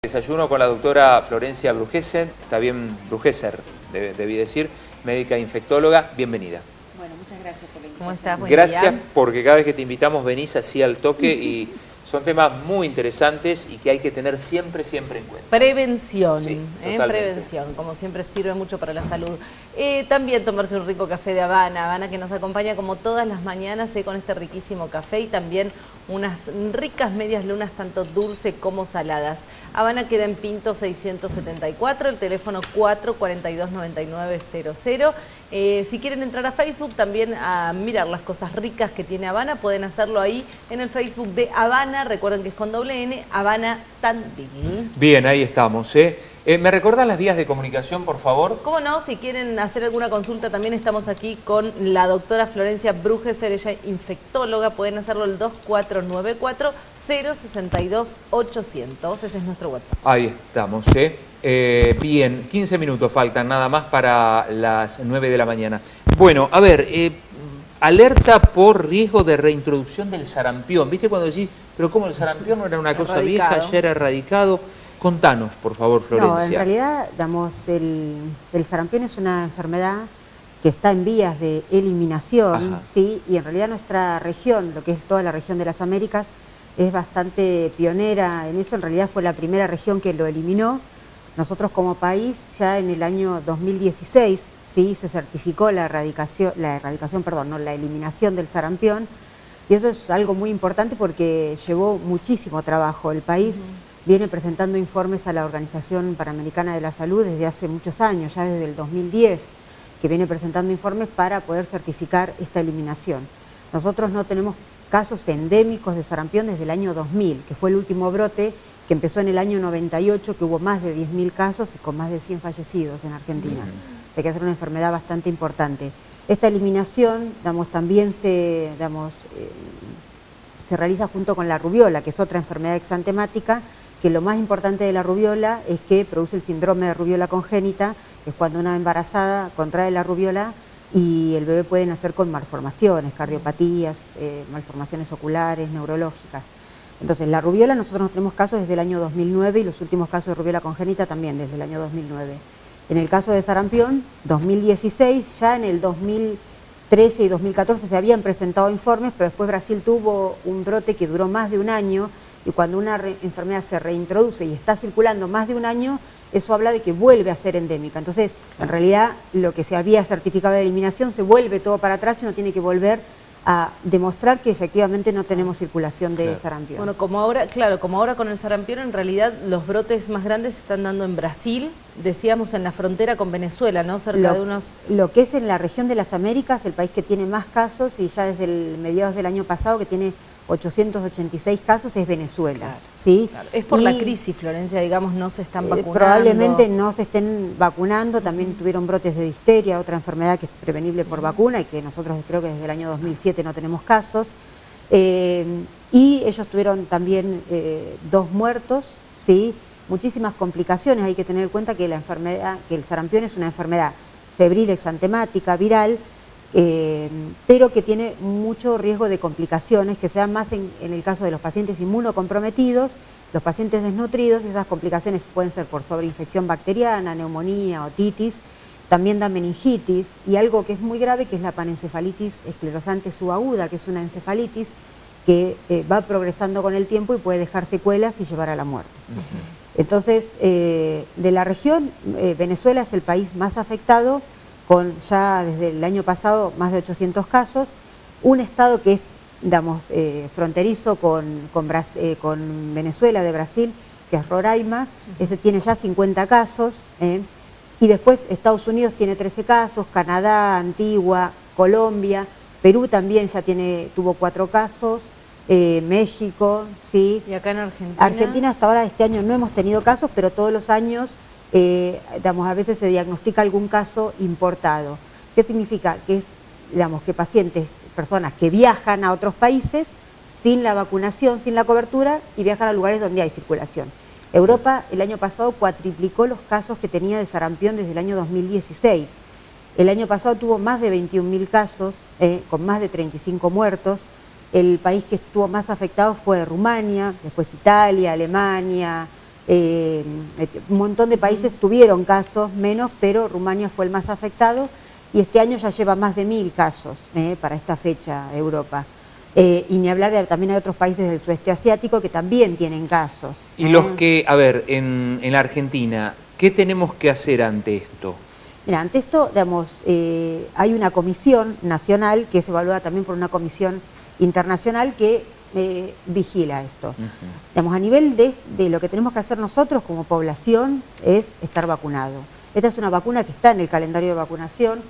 Desayuno con la doctora Florencia Brugeser, está bien, Brugeser, debí decir, médica infectóloga. Bienvenida. Bueno, muchas gracias por la invitación. ¿Cómo estás? Buen Gracias día. porque cada vez que te invitamos venís así al toque y son temas muy interesantes y que hay que tener siempre en cuenta. Prevención, Sí, totalmente. prevención, como siempre sirve mucho para la salud. También tomarse un rico café de Habana que nos acompaña como todas las mañanas con este riquísimo café y también unas ricas medias lunas, tanto dulce como saladas. Habana queda en Pinto 674, el teléfono 442-9900. Si quieren entrar a Facebook también a mirar las cosas ricas que tiene Habana, pueden hacerlo ahí en el Facebook de Habana, recuerden que es con doble N, Habana Tandil. Bien, ahí estamos. ¿Me recuerdan las vías de comunicación, por favor? ¿Cómo no? Si quieren hacer alguna consulta, también estamos aquí con la doctora Florencia Brugeser, ella es infectóloga, pueden hacerlo al 2494-062-800, ese es nuestro WhatsApp. Ahí estamos. Bien, 15 minutos faltan nada más para las 9 de la mañana. Bueno, a ver, alerta por riesgo de reintroducción del sarampión. ¿Viste cuando decís, pero cómo el sarampión no era una cosa vieja, ya era erradicado? Contanos, por favor, Florencia. No, en realidad, el sarampión es una enfermedad que está en vías de eliminación, ¿sí? Y en realidad nuestra región, lo que es toda la región de las Américas, es bastante pionera en eso. En realidad fue la primera región que lo eliminó. Nosotros como país, ya en el año 2016, ¿sí? Se certificó la eliminación del sarampión. Y eso es algo muy importante porque llevó muchísimo trabajo. El país viene presentando informes a la Organización Panamericana de la Salud desde hace muchos años, ya desde el 2010, que viene presentando informes para poder certificar esta eliminación. Nosotros no tenemos casos endémicos de sarampión desde el año 2000, que fue el último brote que empezó en el año 98, que hubo más de 10.000 casos y con más de 100 fallecidos en Argentina. O sea que es una enfermedad bastante importante. Esta eliminación, también se realiza junto con la rubiola, que es otra enfermedad exantemática, que lo más importante de la rubiola es que produce el síndrome de rubiola congénita, que es cuando una embarazada contrae la rubiola y el bebé puede nacer con malformaciones, cardiopatías, malformaciones oculares, neurológicas. Entonces, la rubiola nosotros no tenemos casos desde el año 2009 y los últimos casos de rubiola congénita también desde el año 2009. En el caso de sarampión, 2016, ya en el 2013 y 2014 se habían presentado informes, pero después Brasil tuvo un brote que duró más de un año y cuando una enfermedad se reintroduce y está circulando más de un año, eso habla de que vuelve a ser endémica. Entonces, en realidad, lo que se había certificado de eliminación se vuelve todo para atrás y uno tiene que volver a demostrar que efectivamente no tenemos circulación de sarampión. Bueno, como ahora con el sarampión, en realidad los brotes más grandes se están dando en Brasil, decíamos en la frontera con Venezuela, ¿no? Cerca de unos... Lo que es en la región de las Américas, el país que tiene más casos, y ya desde mediados del año pasado, que tiene 886 casos, es Venezuela. Claro, ¿sí? Claro. Es por la crisis, Florencia, digamos, no se están vacunando. Probablemente no se estén vacunando, también tuvieron brotes de difteria, otra enfermedad que es prevenible por vacuna y que nosotros creo que desde el año 2007 no tenemos casos. Y ellos tuvieron también 2 muertos, ¿sí? Muchísimas complicaciones. Hay que tener en cuenta que el sarampión es una enfermedad febril, exantemática, viral, pero que tiene mucho riesgo de complicaciones, que se dan más en el caso de los pacientes inmunocomprometidos, los pacientes desnutridos. Esas complicaciones pueden ser por sobreinfección bacteriana, neumonía, otitis, también da meningitis y algo que es muy grave, que es la panencefalitis esclerosante subaguda, que es una encefalitis que va progresando con el tiempo y puede dejar secuelas y llevar a la muerte. Entonces, de la región, Venezuela es el país más afectado, con ya desde el año pasado más de 800 casos, un estado que es, fronterizo con Venezuela, de Brasil, que es Roraima, ese tiene ya 50 casos, y después Estados Unidos tiene 13 casos, Canadá, Antigua, Colombia, Perú también ya tuvo 4 casos, México, ¿sí? ¿Y acá en Argentina? Argentina hasta ahora este año no hemos tenido casos, pero todos los años a veces se diagnostica algún caso importado. ¿Qué significa? Que es, que personas que viajan a otros países sin la vacunación, sin la cobertura, y viajan a lugares donde hay circulación. Europa el año pasado cuatriplicó los casos que tenía de sarampión desde el año 2016. El año pasado tuvo más de 21.000 casos, con más de 35 muertos. El país que estuvo más afectado fue Rumania, después Italia, Alemania, un montón de países tuvieron casos menos, pero Rumania fue el más afectado y este año ya lleva más de 1000 casos para esta fecha Europa. Y ni hablar de también hay otros países del sudeste asiático que también tienen casos. Y los que, a ver, en la Argentina, ¿qué tenemos que hacer ante esto? Mira, ante esto, digamos, hay una comisión nacional que es evaluada también por una comisión internacional que vigila esto. Digamos, a nivel de lo que tenemos que hacer nosotros como población es estar vacunado. Esta es una vacuna que está en el calendario de vacunación,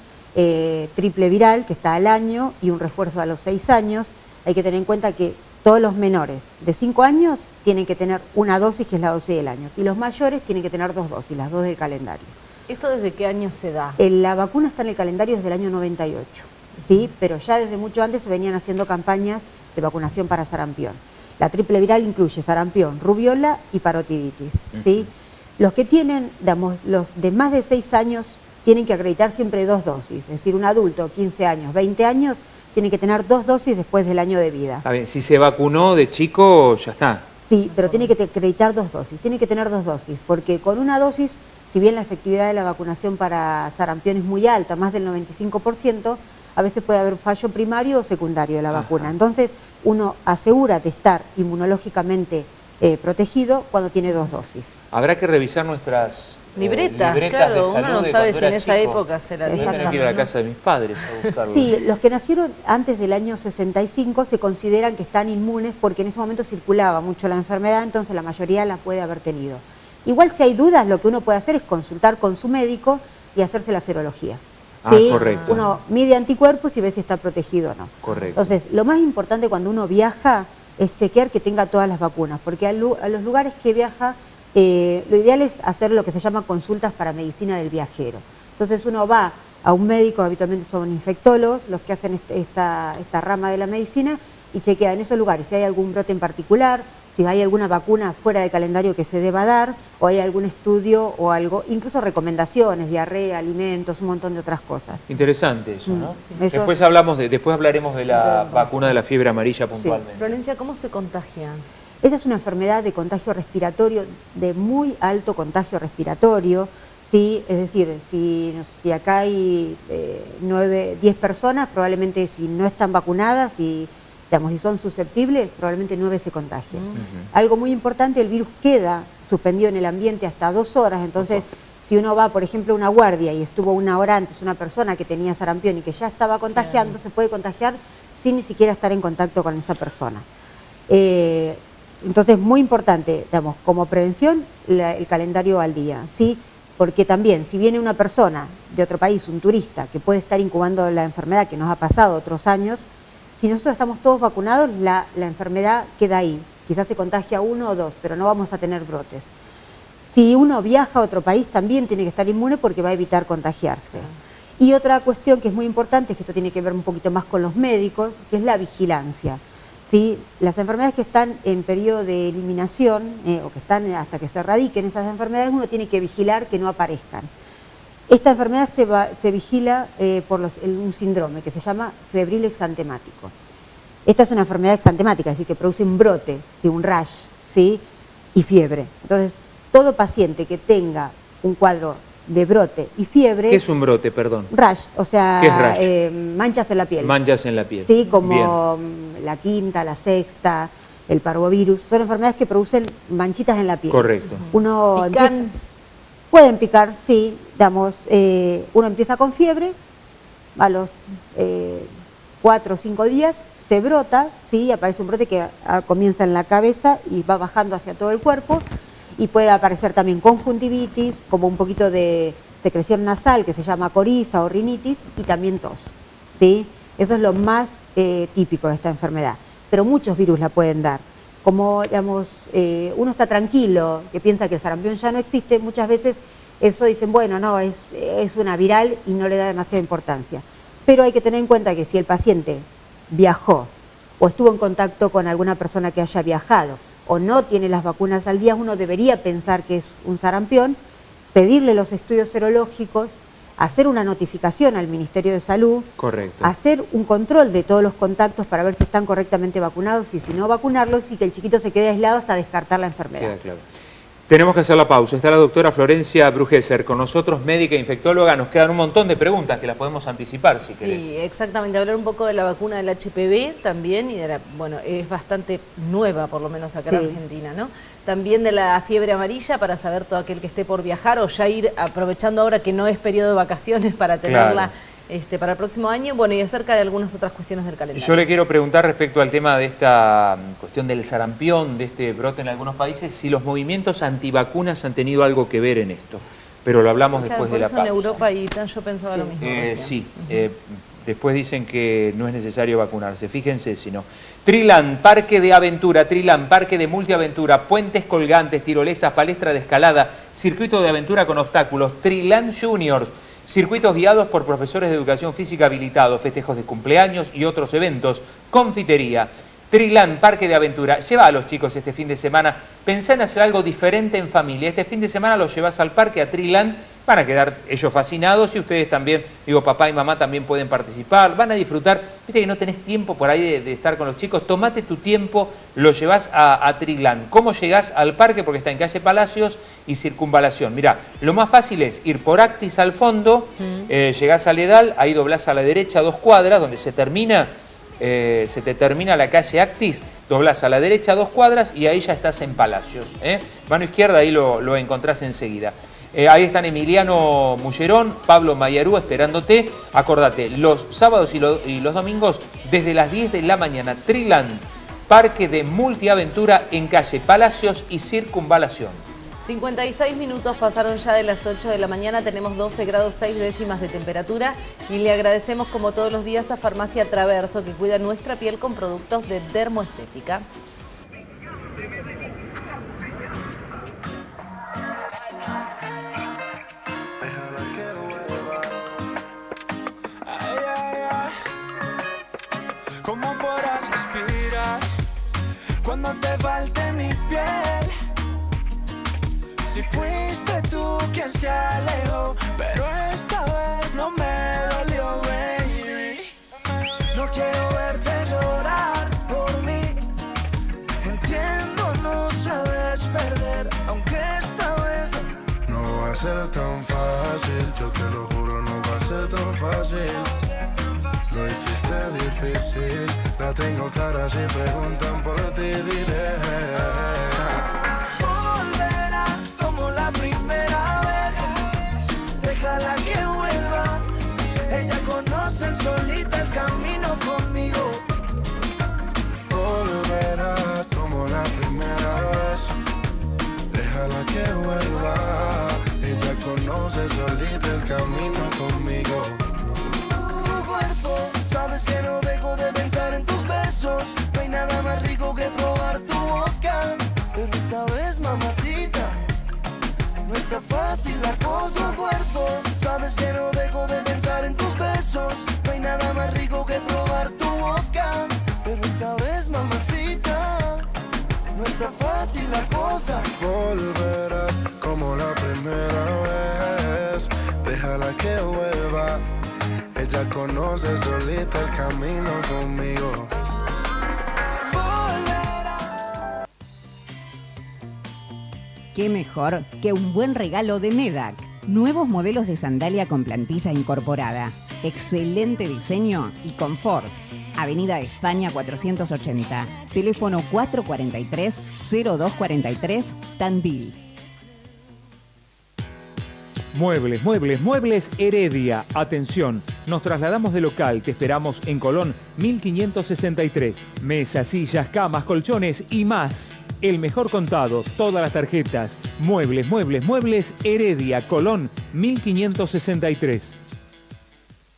triple viral, que está al año, y un refuerzo a los 6 años. Hay que tener en cuenta que todos los menores de 5 años tienen que tener una dosis, que es la dosis del año, y los mayores tienen que tener 2 dosis, las 2 del calendario. ¿Esto desde qué año se da? La vacuna está en el calendario desde el año 98, ¿sí? Pero ya desde mucho antes se venían haciendo campañas de vacunación para sarampión. La triple viral incluye sarampión, rubiola y parotiditis, ¿sí? Los que tienen, digamos, los de más de 6 años tienen que acreditar siempre 2 dosis, es decir, un adulto, 15 años, 20 años, tiene que tener 2 dosis después del año de vida. Está bien, si se vacunó de chico, ya está. Sí, pero tiene que acreditar 2 dosis, tiene que tener 2 dosis, porque con una dosis, si bien la efectividad de la vacunación para sarampión es muy alta, más del 95%, a veces puede haber fallo primario o secundario de la vacuna. Entonces, uno asegura de estar inmunológicamente protegido cuando tiene 2 dosis. Habrá que revisar nuestras libretas de claro, salud uno no de sabe cuando si en era esa chico. época se la Voy a dieron. tener que ir a la casa de mis padres a buscarlo. Sí, los que nacieron antes del año 65 se consideran que están inmunes porque en ese momento circulaba mucho la enfermedad, entonces la mayoría la puede haber tenido. Igual si hay dudas, lo que uno puede hacer es consultar con su médico y hacerse la serología. ¿Sí? Correcto. Uno mide anticuerpos y ve si está protegido o no. Correcto. Entonces, lo más importante cuando uno viaja es chequear que tenga todas las vacunas, porque a los lugares que viaja, lo ideal es hacer lo que se llama consultas para medicina del viajero. Entonces uno va a un médico, habitualmente son infectólogos, los que hacen esta rama de la medicina, y chequea en esos lugares si hay algún brote en particular, si hay alguna vacuna fuera de calendario que se deba dar, o hay algún estudio o algo, incluso recomendaciones, diarrea, alimentos, un montón de otras cosas. Interesante eso, ¿no? Sí. Después hablaremos de la vacuna de la fiebre amarilla puntualmente. Florencia, ¿cómo se contagian? Esta es una enfermedad de contagio respiratorio, de muy alto contagio respiratorio, ¿sí? Es decir, si acá hay 10 personas, probablemente si no están vacunadas y digamos, si son susceptibles, probablemente 9 se contagien. Algo muy importante, el virus queda suspendido en el ambiente hasta 2 horas, entonces si uno va, por ejemplo, a una guardia y estuvo 1 hora antes una persona que tenía sarampión y que ya estaba contagiando, se puede contagiar sin ni siquiera estar en contacto con esa persona. Entonces, muy importante, digamos, como prevención, el calendario al día, ¿sí? Porque también, si viene una persona de otro país, un turista, que puede estar incubando la enfermedad, que nos ha pasado otros años, si nosotros estamos todos vacunados, la enfermedad queda ahí. Quizás se contagia 1 o 2, pero no vamos a tener brotes. Si uno viaja a otro país, también tiene que estar inmune porque va a evitar contagiarse. Y otra cuestión que es muy importante, es que esto tiene que ver un poquito más con los médicos, que es la vigilancia. ¿Sí? Las enfermedades que están en periodo de eliminación, o que están hasta que se erradiquen esas enfermedades, uno tiene que vigilar que no aparezcan. Esta enfermedad se vigila por un síndrome que se llama febril exantemático. Esta es una enfermedad exantemática, es decir, que produce un brote, ¿sí? Un rash, ¿sí? Y fiebre. Entonces, todo paciente que tenga un cuadro de brote y fiebre... ¿Qué es un brote, perdón? Rash, o sea, ¿Qué es rash? Manchas en la piel. Manchas en la piel. Sí, como Bien. la quinta, la sexta, el parvovirus. Son enfermedades que producen manchitas en la piel. Correcto. Uno ¿Pican? pueden picar, sí, digamos, uno empieza con fiebre, a los 4 o 5 días se brota, sí, aparece un brote que comienza en la cabeza y va bajando hacia todo el cuerpo, y puede aparecer también conjuntivitis, como un poquito de secreción nasal que se llama coriza o rinitis, y también tos, ¿sí? Eso es lo más típico de esta enfermedad, pero muchos virus la pueden dar. Como, digamos, uno está tranquilo, que piensa que el sarampión ya no existe, muchas veces eso dicen, bueno, no, es una viral y no le da demasiada importancia. Pero hay que tener en cuenta que si el paciente viajó o estuvo en contacto con alguna persona que haya viajado o no tiene las vacunas al día, uno debería pensar que es un sarampión, pedirle los estudios serológicos, hacer una notificación al Ministerio de Salud, correcto, hacer un control de todos los contactos para ver si están correctamente vacunados y si no vacunarlos, y que el chiquito se quede aislado hasta descartar la enfermedad. Queda claro. Tenemos que hacer la pausa. Está la doctora Florencia Brugesser con nosotros, médica e infectóloga. Nos quedan un montón de preguntas que las podemos anticipar si querés. Sí, exactamente. Hablar un poco de la vacuna del HPV también y de la, bueno, es bastante nueva, por lo menos acá en Argentina, ¿no? También de la fiebre amarilla para saber todo aquel que esté por viajar o ya ir aprovechando ahora que no es periodo de vacaciones para tenerla. Para el próximo año, bueno, y acerca de algunas otras cuestiones del calendario. Yo le quiero preguntar respecto al tema de esta cuestión del sarampión, de este brote en algunos países, si los movimientos antivacunas han tenido algo que ver en esto. Pero lo hablamos después de la pausa. En Europa y yo pensaba lo mismo. Después dicen que no es necesario vacunarse. Fíjense si no. Trilan, parque de aventura, Trilan, parque de multiaventura, puentes colgantes, tirolesas, palestra de escalada, circuito de aventura con obstáculos, Trilan Juniors. Circuitos guiados por profesores de educación física habilitados, festejos de cumpleaños y otros eventos, confitería. Trilan, parque de aventura. Lleva a los chicos este fin de semana. Pensá en hacer algo diferente en familia. Este fin de semana los llevas al parque, a Trilan. Van a quedar ellos fascinados y ustedes también, digo, papá y mamá también pueden participar. Van a disfrutar. Viste que no tenés tiempo por ahí de estar con los chicos. Tomate tu tiempo, lo llevas a Trilan. ¿Cómo llegás al parque? Porque está en calle Palacios y Circunvalación. Mirá, lo más fácil es ir por Actis al fondo, llegás a Ledal, ahí doblás a la derecha 2 cuadras, donde se te termina la calle Actis, doblás a la derecha 2 cuadras y ahí ya estás en Palacios. Mano izquierda, ahí lo encontrás enseguida. Ahí están Emiliano Mullerón, Pablo Mayarú esperándote. Acordate, los sábados y los domingos desde las 10 de la mañana, Trilan, parque de multiaventura en calle Palacios y Circunvalación. 56 minutos pasaron ya de las 8 de la mañana, tenemos 12 grados 6 décimas de temperatura y le agradecemos como todos los días a Farmacia Traverso que cuida nuestra piel con productos de dermoestética. ¿Cómo podrás respirar cuando te falte mi piel? Si fuiste tú quien se alejó, pero esta vez no me dolió, baby. No quiero verte llorar por mí. Entiendo, no sabes perder, aunque esta vez no va a ser tan fácil. Yo te lo juro, no va a ser tan fácil. Lo hiciste difícil, la tengo clara, si preguntan por ti diré. Volverá como la primera vez, déjala que vuelva, ella conoce solita el camino conmigo. Volverá como la primera vez, déjala que vuelva, ella conoce solita el camino conmigo. Sabes que no dejo de pensar en tus besos. No hay nada más rico que probar tu boca. Pero esta vez, mamacita, no está fácil la cosa, cuerpo. Sabes que no dejo de pensar en tus besos. No hay nada más rico que probar tu boca. Pero esta vez, mamacita, no está fácil la cosa. Volverá como la primera vez, déjala que vuelva, ella conoce solita el camino conmigo. ¿Qué mejor que un buen regalo de Medac? Nuevos modelos de sandalia con plantilla incorporada. Excelente diseño y confort. Avenida España 480. Teléfono 443-0243, Tandil. Muebles Heredia. Atención, nos trasladamos de local, te esperamos en Colón 1563. Mesas, sillas, camas, colchones y más. El mejor contado, todas las tarjetas. Muebles Heredia, Colón 1563.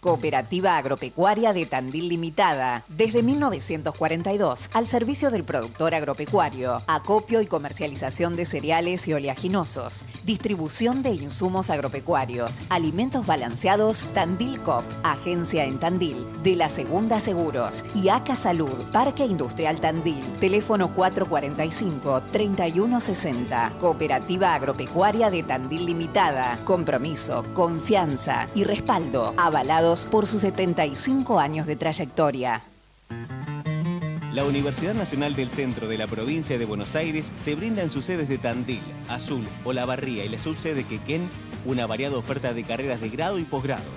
Cooperativa Agropecuaria de Tandil Limitada. Desde 1942, al servicio del productor agropecuario, acopio y comercialización de cereales y oleaginosos, distribución de insumos agropecuarios, alimentos balanceados, Tandil Coop, agencia en Tandil, de la Segunda Seguros y ACA Salud, Parque Industrial Tandil, teléfono 445-3160. Cooperativa Agropecuaria de Tandil Limitada. Compromiso, confianza y respaldo, avalado por sus 75 años de trayectoria. La Universidad Nacional del Centro de la Provincia de Buenos Aires te brinda en sus sedes de Tandil, Azul, Olavarría y la subsede Quequén una variada oferta de carreras de grado y posgrado,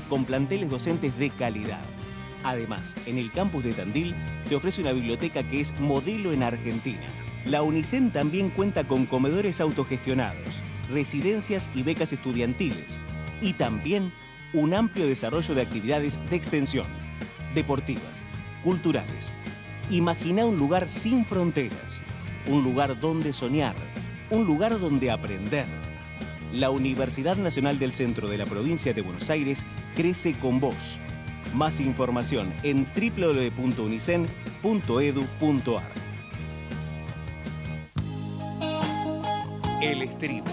con planteles docentes de calidad. Además, en el campus de Tandil te ofrece una biblioteca que es modelo en Argentina. La UNICEN también cuenta con comedores autogestionados, residencias y becas estudiantiles, y también un amplio desarrollo de actividades de extensión, deportivas, culturales. Imagina un lugar sin fronteras, un lugar donde soñar, un lugar donde aprender. La Universidad Nacional del Centro de la Provincia de Buenos Aires crece con vos. Más información en www.unicen.edu.ar. El Estribo,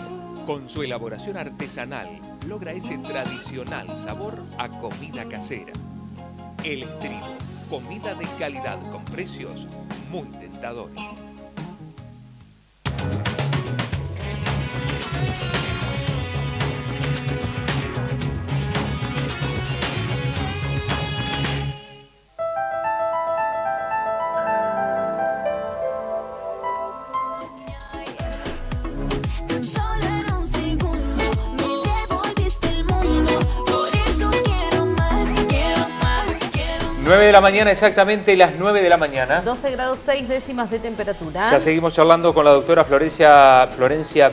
con su elaboración artesanal, logra ese tradicional sabor a comida casera. El Estribo, comida de calidad con precios muy tentadores. Tan solo en un segundo me devolviste el mundo, por eso quiero más, quiero más, quiero más. 9 de la mañana, exactamente las 9 de la mañana. 12 grados 6 décimas de temperatura. Ya seguimos charlando con la doctora Florencia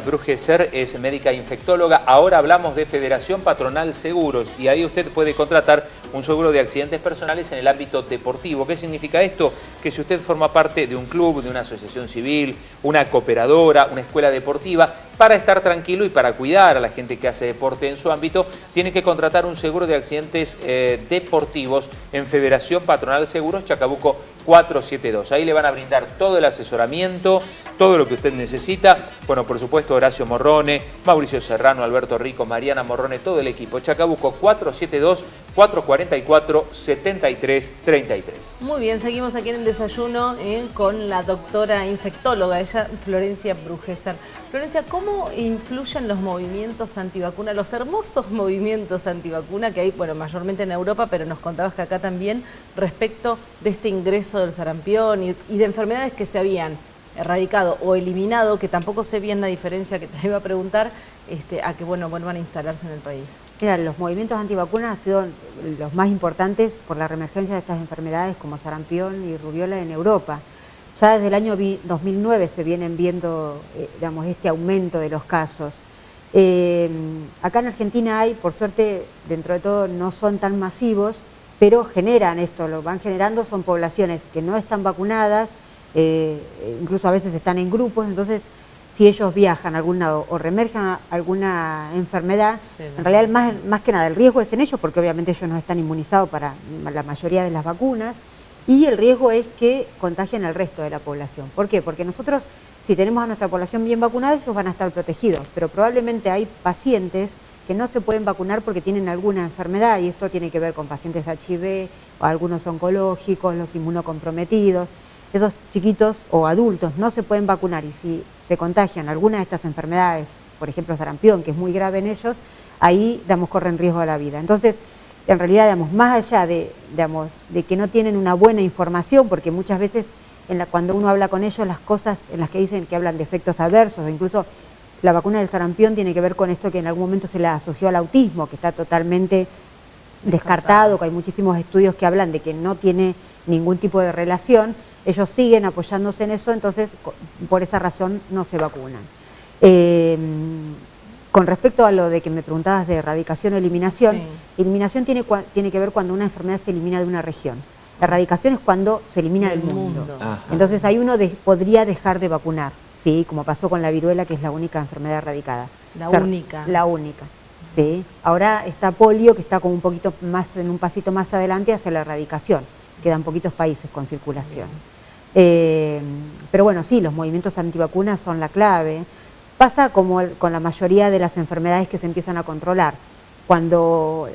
Brugeser, es médica infectóloga. Ahora hablamos de Federación Patronal Seguros y ahí usted puede contratar un seguro de accidentes personales en el ámbito deportivo. ¿Qué significa esto? Que si usted forma parte de un club, de una asociación civil, una cooperadora, una escuela deportiva, para estar tranquilo y para cuidar a la gente que hace deporte en su ámbito, tiene que contratar un seguro de accidentes deportivos en Federación Patronal Seguros, Chacabuco 472. Ahí le van a brindar todo el asesoramiento, todo lo que usted necesita. Bueno, por supuesto, Horacio Morrone, Mauricio Serrano, Alberto Rico, Mariana Morrone, todo el equipo. Chacabuco 472-444-7333. Muy bien, seguimos aquí en el desayuno con la doctora infectóloga, ella Florencia Brugeser. Florencia, ¿cómo influyen los movimientos antivacuna, los hermosos movimientos antivacuna que hay, bueno, mayormente en Europa, pero nos contabas que acá también, respecto de este ingreso del sarampión y de enfermedades que se habían erradicado o eliminado, que tampoco sé bien la diferencia que te iba a preguntar, a que bueno, vuelvan a instalarse en el país? Mira, los movimientos antivacunas han sido los más importantes por la reemergencia de estas enfermedades como sarampión y rubiola en Europa. Ya desde el año 2009 se vienen viendo digamos, este aumento de los casos. Acá en Argentina hay, por suerte, dentro de todo no son tan masivos, pero generan esto, lo van generando, son poblaciones que no están vacunadas, incluso a veces están en grupos, entonces si ellos viajan a algún lado o reemergen alguna enfermedad, sí, en realidad más que nada el riesgo es en ellos, porque obviamente ellos no están inmunizados para la mayoría de las vacunas, y el riesgo es que contagien al resto de la población. ¿Por qué? Porque nosotros, si tenemos a nuestra población bien vacunada, ellos van a estar protegidos, pero probablemente hay pacientes que no se pueden vacunar porque tienen alguna enfermedad, y esto tiene que ver con pacientes HIV, o algunos oncológicos, los inmunocomprometidos. Esos chiquitos o adultos no se pueden vacunar, y si se contagian alguna de estas enfermedades, por ejemplo sarampión, que es muy grave en ellos, ahí corren riesgo a la vida. Entonces, en realidad, más allá de que no tienen una buena información, porque muchas veces cuando uno habla con ellos, las cosas en las que dicen que hablan de efectos adversos, incluso la vacuna del sarampión tiene que ver con esto que en algún momento se le asoció al autismo, que está totalmente descartado, que hay muchísimos estudios que hablan de que no tiene ningún tipo de relación. Ellos siguen apoyándose en eso, entonces por esa razón no se vacunan. Con respecto a lo de que me preguntabas de erradicación o eliminación, sí. Eliminación tiene que ver cuando una enfermedad se elimina de una región. La erradicación es cuando se elimina del mundo. Entonces ahí uno podría dejar de vacunar, ¿sí? Como pasó con la viruela, que es la única enfermedad erradicada. La única. La única, ¿sí? Ahora está polio, que está como un poquito más, en un pasito más adelante hacia la erradicación. Quedan poquitos países con circulación. Pero bueno, sí, los movimientos antivacunas son la clave. Pasa como con la mayoría de las enfermedades que se empiezan a controlar. Cuando,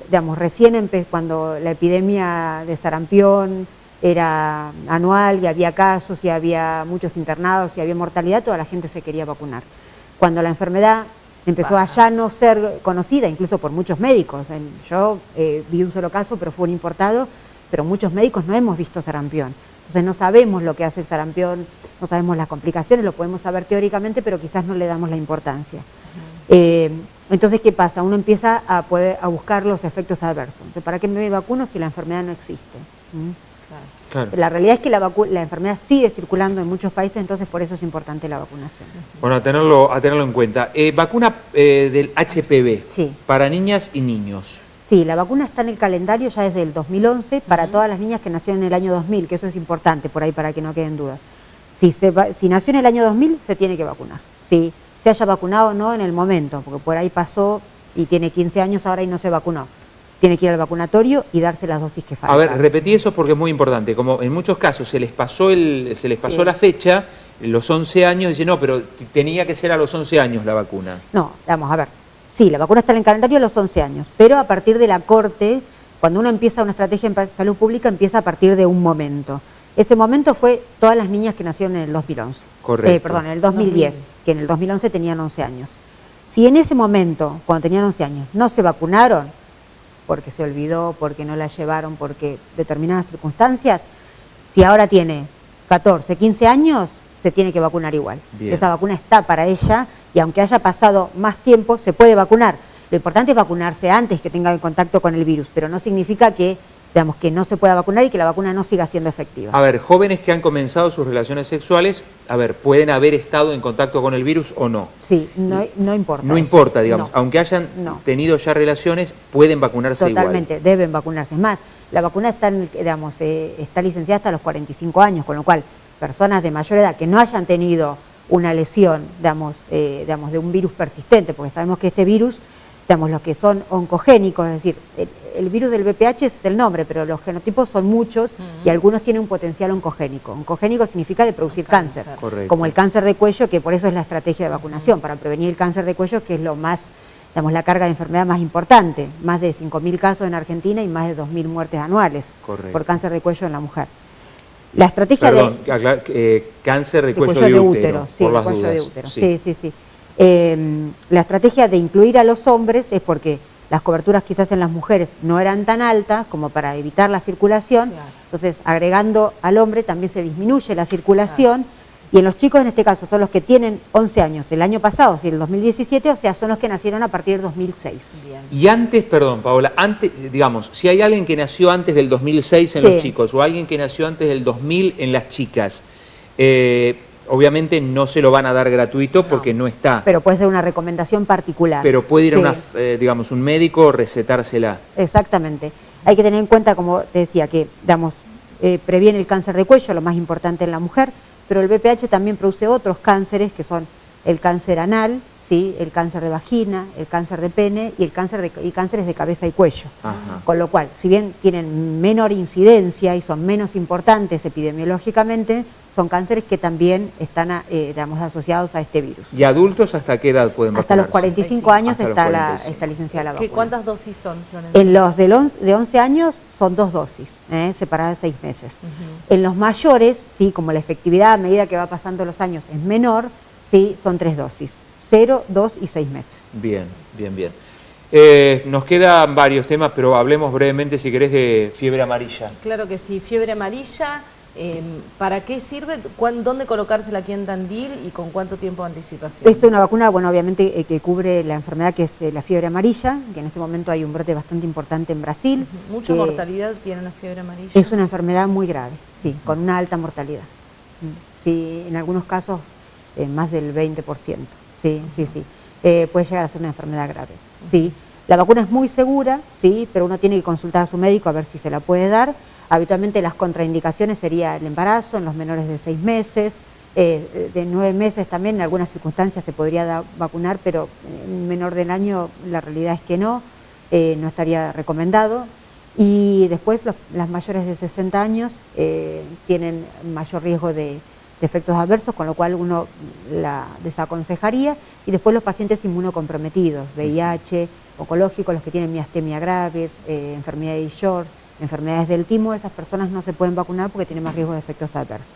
cuando la epidemia de sarampión era anual y había casos y había muchos internados y había mortalidad, toda la gente se quería vacunar. Cuando la enfermedad empezó a ya no ser conocida, incluso por muchos médicos, yo vi un solo caso, pero fue un importado, pero muchos médicos no hemos visto sarampión. Entonces no sabemos lo que hace el sarampión, no sabemos las complicaciones, lo podemos saber teóricamente, pero quizás no le damos la importancia. Entonces, ¿qué pasa? Uno empieza a buscar los efectos adversos. Entonces, ¿para qué me vacuno si la enfermedad no existe? Claro. La realidad es que la enfermedad sigue circulando en muchos países, entonces por eso es importante la vacunación. Bueno, a tenerlo en cuenta. Vacuna del HPV Sí. para niñas y niños. Sí, la vacuna está en el calendario ya desde el 2011 para todas las niñas que nacieron en el año 2000, que eso es importante por ahí para que no queden dudas. Si nació en el año 2000, se tiene que vacunar. Si se haya vacunado o no en el momento, porque por ahí pasó y tiene 15 años ahora y no se vacunó. Tiene que ir al vacunatorio y darse las dosis que faltan. A ver, repetí eso porque es muy importante. Como en muchos casos se les pasó Sí. la fecha, los 11 años, dicen, no, pero tenía que ser a los 11 años la vacuna. No, vamos a ver. Sí, la vacuna está en el calendario a los 11 años, pero a partir de la corte, cuando uno empieza una estrategia en salud pública, empieza a partir de un momento. Ese momento fue todas las niñas que nacieron en el 2011. Correcto. Perdón, en el 2010, que en el 2011 tenían 11 años. Si en ese momento, cuando tenían 11 años, no se vacunaron, porque se olvidó, porque no la llevaron, porque determinadas circunstancias, si ahora tiene 14, 15 años, se tiene que vacunar igual. Bien. Esa vacuna está para ella y aunque haya pasado más tiempo, se puede vacunar. Lo importante es vacunarse antes que tenga contacto con el virus, pero no significa que, digamos, que no se pueda vacunar y que la vacuna no siga siendo efectiva. A ver, jóvenes que han comenzado sus relaciones sexuales, a ver, ¿pueden haber estado en contacto con el virus o no? Sí, no importa. No eso. importa, digamos, No. aunque hayan No. tenido ya relaciones, pueden vacunarse Totalmente, deben vacunarse. Es más, la vacuna está, está licenciada hasta los 45 años, con lo cual personas de mayor edad que no hayan tenido una lesión, de un virus persistente, porque sabemos que este virus, los que son oncogénicos, es decir, el virus del VPH es el nombre, pero los genotipos son muchos y algunos tienen un potencial oncogénico. Oncogénico significa de producir cáncer, Correcto. como el cáncer de cuello, que por eso es la estrategia de vacunación, para prevenir el cáncer de cuello, que es lo más, la carga de enfermedad más importante, más de 5.000 casos en Argentina y más de 2.000 muertes anuales Correcto. por cáncer de cuello en la mujer. La estrategia Perdón, cáncer de cuello de útero, sí, por de las cuello dudas. de útero, sí. La estrategia de incluir a los hombres es porque las coberturas quizás en las mujeres no eran tan altas como para evitar la circulación, Claro. entonces agregando al hombre también se disminuye la circulación, y en los chicos en este caso son los que tienen 11 años el año pasado, es decir, el 2017, o sea, son los que nacieron a partir del 2006. Bien. Y antes, perdón, Paola, antes, digamos, si hay alguien que nació antes del 2006 en Sí. los chicos o alguien que nació antes del 2000 en las chicas, obviamente no se lo van a dar gratuito porque no está, Pero puede ser una recomendación particular. pero puede ir a Sí. digamos, un médico, recetársela. Exactamente. Hay que tener en cuenta, como te decía, que previene el cáncer de cuello, lo más importante en la mujer, pero el VPH también produce otros cánceres que son el cáncer anal, ¿sí? El cáncer de vagina, el cáncer de pene y cánceres de cabeza y cuello. Ajá. Con lo cual, si bien tienen menor incidencia y son menos importantes epidemiológicamente, son cánceres que también están asociados a este virus. ¿Y adultos hasta qué edad pueden Hasta los vacunarse? 45 años Hasta los está, 45. está licenciada la vacuna. ¿Cuántas dosis son, Florencia? En los de 11 años son 2 dosis, separadas de 6 meses. En los mayores, sí, como la efectividad a medida que va pasando los años es menor, sí, son 3 dosis, 0, 2 y 6 meses. Bien. Nos quedan varios temas, pero hablemos brevemente, si querés, de fiebre amarilla. Claro que sí, fiebre amarilla, ¿para qué sirve? ¿Dónde colocársela aquí en Tandil y con cuánto tiempo de anticipación? Esta es una vacuna, bueno, obviamente que cubre la enfermedad que es la fiebre amarilla, que en este momento hay un brote bastante importante en Brasil. ¿Mucha que mortalidad tiene la fiebre amarilla? Es una enfermedad muy grave, sí, con una alta mortalidad. Sí, en algunos casos más del 20%, sí. Puede llegar a ser una enfermedad grave, sí. La vacuna es muy segura, sí, pero uno tiene que consultar a su médico a ver si se la puede dar. Habitualmente las contraindicaciones sería el embarazo en los menores de 6 meses, de 9 meses también en algunas circunstancias se podría vacunar, pero en menor del año la realidad es que no estaría recomendado. Y después las mayores de 60 años tienen mayor riesgo de efectos adversos, con lo cual uno la desaconsejaría. Y después los pacientes inmunocomprometidos, VIH, oncológicos, los que tienen miastemia graves, enfermedades de Short, enfermedades del timo, esas personas no se pueden vacunar porque tienen más riesgo de efectos adversos.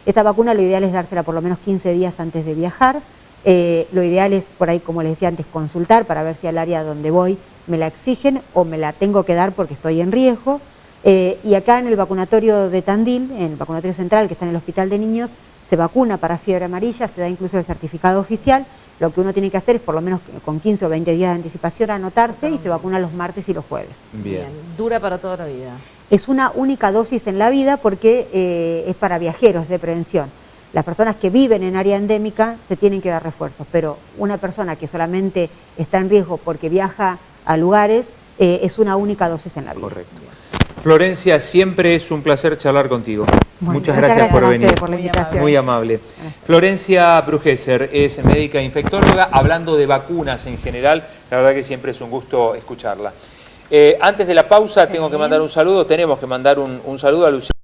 Esta vacuna lo ideal es dársela por lo menos 15 días antes de viajar. Lo ideal es, por ahí, como les decía antes, consultar para ver si al área donde voy me la exigen o me la tengo que dar porque estoy en riesgo. Y acá en el vacunatorio de Tandil, en el vacunatorio central que está en el Hospital de Niños, se vacuna para fiebre amarilla, se da incluso el certificado oficial. Lo que uno tiene que hacer es por lo menos con 15 o 20 días de anticipación anotarse y se vacuna los martes y los jueves. Bien. Dura para toda la vida. Es una única dosis en la vida porque es para viajeros de prevención. Las personas que viven en área endémica se tienen que dar refuerzos, pero una persona que solamente está en riesgo porque viaja a lugares es una única dosis en la vida. Correcto. Florencia, siempre es un placer charlar contigo. Bueno, muchas gracias por a venir. ustedes por la invitación. Muy amable. Florencia Brugesser es médica infectóloga, hablando de vacunas en general. La verdad que siempre es un gusto escucharla. Antes de la pausa tengo que mandar un saludo, tenemos que mandar un saludo a Lucía.